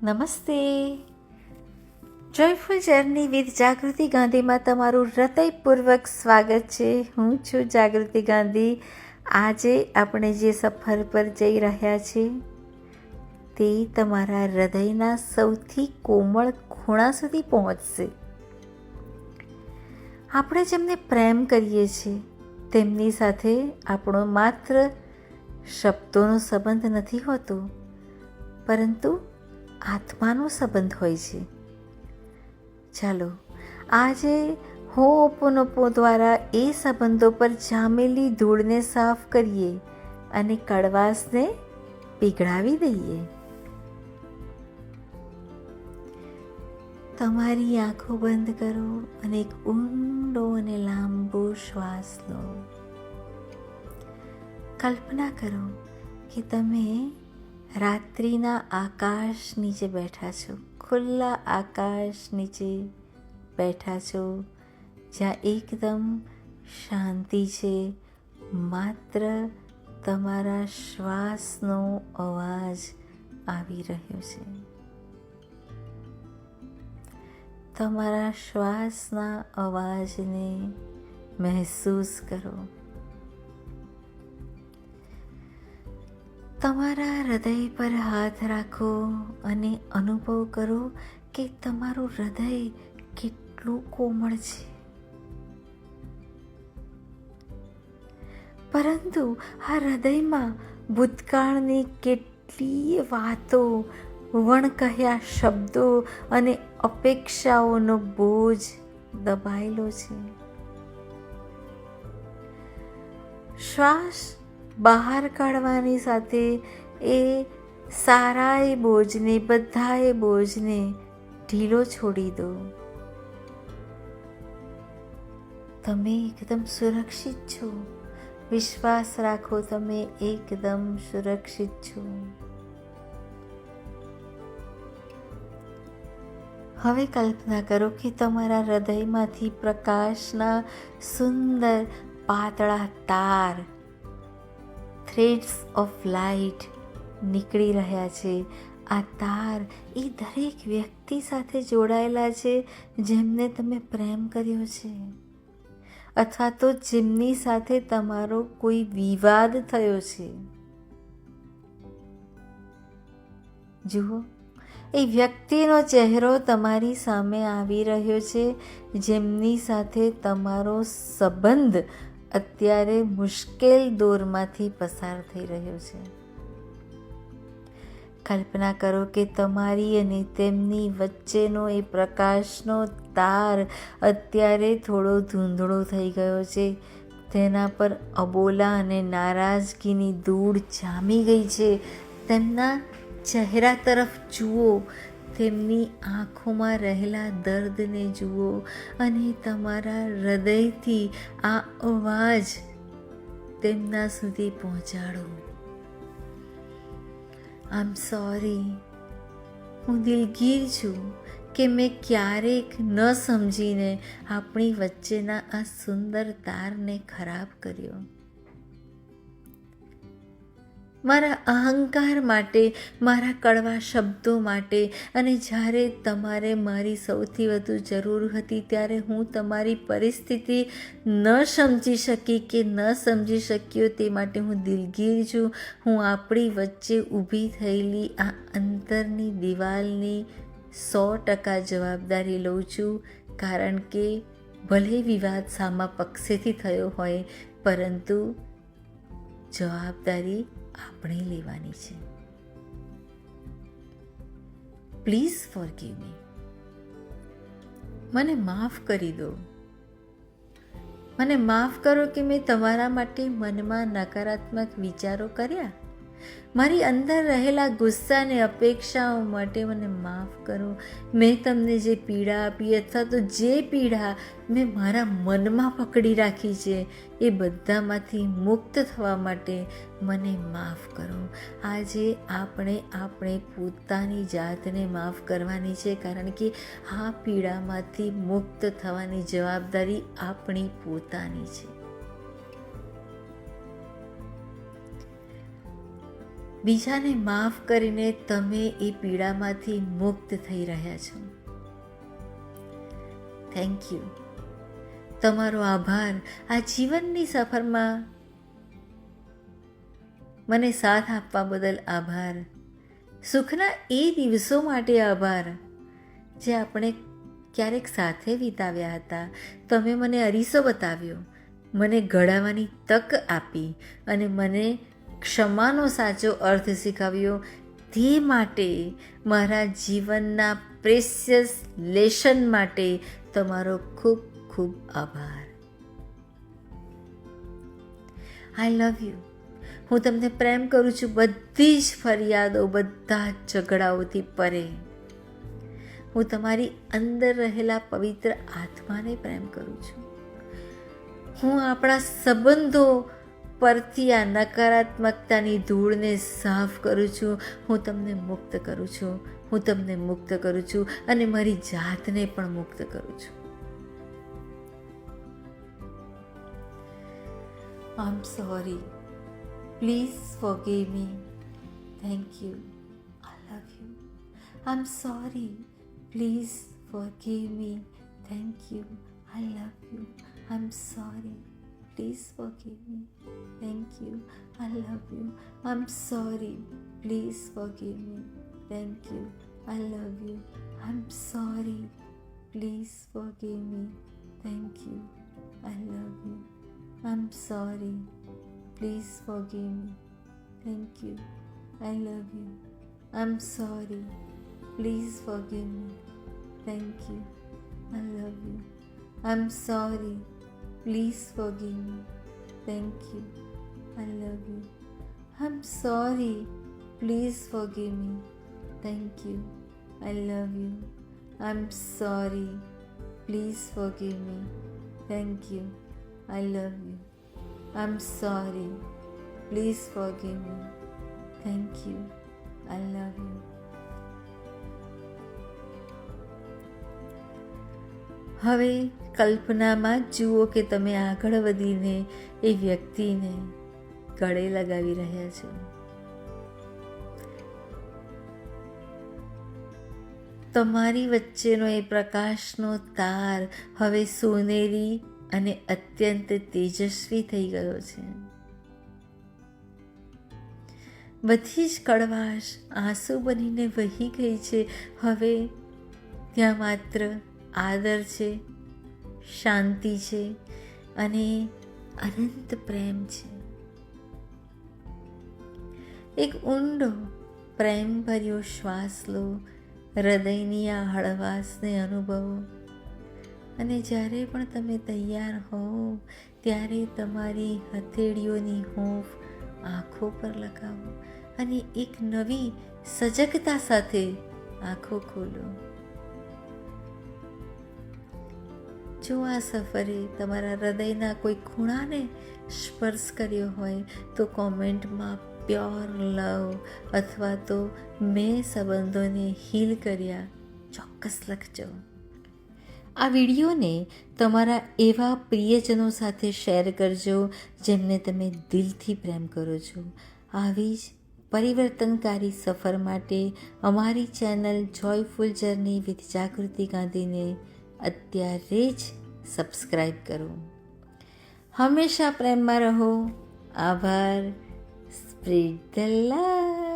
નમસ્તે. Joyful journey with જાગૃતિ ગાંધીમાં તમારું હૃદયપૂર્વક સ્વાગત છે. હું છું જાગૃતિ ગાંધી. આજે આપણે જે સફર પર જઈ રહ્યા છીએ તે તમારા હૃદયના સૌથી કોમળ ખૂણા સુધી પહોંચશે. આપણે જેમને પ્રેમ કરીએ છીએ તેમની સાથે આપણો માત્ર શબ્દોનો સંબંધ નથી હોતો, પરંતુ આત્માનો સંબંધ હોય છે. ચાલો આજે હોપોનોપો દ્વારા એ સંબંધો પર જામેલી ધૂળને સાફ કરીએ અને કડવાશને પીગળાવી દઈએ. તમારી આંખો બંધ કરો અને એક ઊંડો અને લાંબો શ્વાસ લો. કલ્પના કરો કે તમે રાત્રિના આકાશ નીચે બેઠા છો, ખુલ્લા આકાશ નીચે બેઠા છો, જ્યાં એકદમ શાંતિ છે. માત્ર તમારા શ્વાસનો અવાજ આવી રહ્યો છે. તમારા શ્વાસના અવાજને મહેસૂસ કરો. તમારા હૃદય પર હાથ રાખો અને અનુભવ કરો કે તમારું હૃદય કેટલું કોમળ છે. પરંતુ આ હૃદયમાં ભૂતકાળની કેટલીય વાતો, વણકહ્યા શબ્દો અને અપેક્ષાઓનો બોજ દબાયેલો છે. શ્વાસ બહાર કાઢવાની સાથે એ સારાએ બોજને, બધાએ બોજને ઢીલો છોડી દો. તમે એકદમ સુરક્ષિત છો. વિશ્વાસ રાખો, તમે એકદમ સુરક્ષિત છો. હવે કલ્પના કરો કે તમારા હૃદયમાંથી પ્રકાશના સુંદર પાતળા તાર, થ્રેડ્સ ઓફ લાઇટ નીકળી રહ્યા છે. આ તાર એ દરેક વ્યક્તિ સાથે જોડાયેલા છે જેમને તમે પ્રેમ કર્યો છે, અથવા તો જેમની સાથે તમારો કોઈ વિવાદ થયો છે. જુઓ, એ વ્યક્તિનો ચહેરો તમારી સામે આવી રહ્યો છે જેમની સાથે તમારો સંબંધ અત્યારે મુશ્કેલ દોરમાંથી પસાર થઈ રહ્યો છે. કલ્પના કરો કે તમારી અને તેમની વચ્ચેનો એ પ્રકાશનો તાર અત્યારે થોડો ધૂંધળો થઈ ગયો છે. તેના પર અબોલા અને નારાજગીની ધૂળ જામી ગઈ છે. તેમના ચહેરા તરફ જુઓ, તેમની આંખોમાં રહેલા દર્દને જુઓ અને તમારા હૃદયથી આ અવાજ તેમના સુધી પહોંચાડો. આઈ એમ સોરી. હું દિલગીર છું કે મેં ક્યારેક ન સમજીને આપણી વચ્ચેના આ સુંદર તારને ખરાબ કર્યો. મારા અહંકાર માટે, મારા કડવા શબ્દો માટે, અને જ્યારે તમારે મારી સૌથી વધુ જરૂર હતી ત્યારે હું તમારી પરિસ્થિતિ ન સમજી શકી કે ન સમજી શક્યો, તે માટે હું દિલગીર છું. હું આપણી વચ્ચે ઊભી થયેલી આ અંતરની દિવાલની 100% જવાબદારી લઉં છું, કારણ કે ભલે વિવાદ સામા પક્ષેથી થયો હોય, પરંતુ જવાબદારી આપણે લેવાની છે. પ્લીઝ ફોરગીવ મી. મને માફ કરી દો. મને માફ કરો કે મેં તમારા માટે મનમાં નકારાત્મક વિચારો કર્યા. મારી અંદર રહેલા ગુસ્સા અને અપેક્ષાઓ માટે મને માફ કરો. મેં તમને જે પીડા આપી અથવા તો જે પીડા મેં મારા મનમાં પકડી રાખી છે, એ બધામાંથી મુક્ત થવા માટે મને માફ કરો. આજે આપણે પોતાની જાતને માફ કરવાની છે, કારણ કે આ પીડામાંથી મુક્ત થવાની જવાબદારી આપણી પોતાની છે. બીજાને માફ કરીને તમે એ પીડામાંથી મુક્ત થઈ રહ્યા છો. Thank you. તમારો આભાર. આ જીવનની સફરમાં મને સાથ આપવા બદલ આભાર. સુખના એ દિવસો માટે આભાર જે આપણે ક્યારેક સાથે વિતાવ્યા હતા. તમે મને અરીસો બતાવ્યો, મને ઘડાવવાની તક આપી અને મને ક્ષમાનો સાચો અર્થ શીખવ્યો. તે માટે મારા જીવનના પ્રેશિયસ લેસન માટે તમારો ખૂબ ખૂબ આભાર. આઈ લવ યુ. હું તમને પ્રેમ કરું છું, બધી જ ફરિયાદો, બધા જ ઝઘડાઓથી પરે. હું તમારી અંદર રહેલા પવિત્ર આત્માને પ્રેમ કરું છું. હું આપણા સંબંધો પરથી આ નકારાત્મકતાની ધૂળને સાફ કરું છું. હું તમને મુક્ત કરું છું. હું તમને મુક્ત કરું છું અને મારી જાતને પણ મુક્ત કરું છું. I am sorry. Please forgive me. Thank you. I love you. I am sorry. Please forgive me. Thank you. I love you. I am sorry. Please forgive me. Thank you. I love you. I'm sorry. Please forgive me. Thank you. I love you. I'm sorry. Please forgive me. Thank you. I love you. I'm sorry. Please forgive me. Thank you. I love you. I'm sorry. Please forgive me. Thank you. I love you. I'm sorry. Please forgive me. Thank you. I love you. I'm sorry. Please forgive me. Thank you. I love you. I'm sorry. Please forgive me. Thank you. I love you. I'm sorry. Please forgive me. Thank you. I love you. હવે કલ્પનામાં જ જુઓ કે તમે આગળ વધીને એ વ્યક્તિને ગળે લગાવી રહ્યા છો. તમારી વચ્ચેનો એ પ્રકાશનો તાર હવે સોનેરી અને અત્યંત તેજસ્વી થઈ ગયો છે. બધી જ કડવાશ આંસુ બનીને વહી ગઈ છે. હવે ત્યાં માત્ર આદર છે, શાંતિ છે અને અનંત પ્રેમ છે. એક ઊંડો પ્રેમભર્યો શ્વાસ લો. હૃદયની આ હળવાશને અનુભવો અને જ્યારે પણ તમે તૈયાર હો ત્યારે તમારી હથેળીઓની હૂંફ આંખો પર લગાવો અને એક નવી સજગતા સાથે આંખો ખોલો. જો આ સફરે તમારા હૃદયના કોઈ ખૂણાને સ્પર્શ કર્યો હોય તો કોમેન્ટમાં પ્યોર લવ અથવા તો મેં સંબંધોને હીલ કર્યા ચોક્કસ લખજો. આ વિડીયોને તમારા એવા પ્રિયજનો સાથે શેર કરજો જેમને તમે દિલથી પ્રેમ કરો છો. આવી જ પરિવર્તનકારી સફર માટે અમારી ચેનલ જોયફુલ જર્ની વિથ જાગૃતિ ગાંધીને અત્યારે જ સબસ્ક્રાઈબ કરો. હંમેશા પ્રેમમાં રહો. આભાર. Spread the love.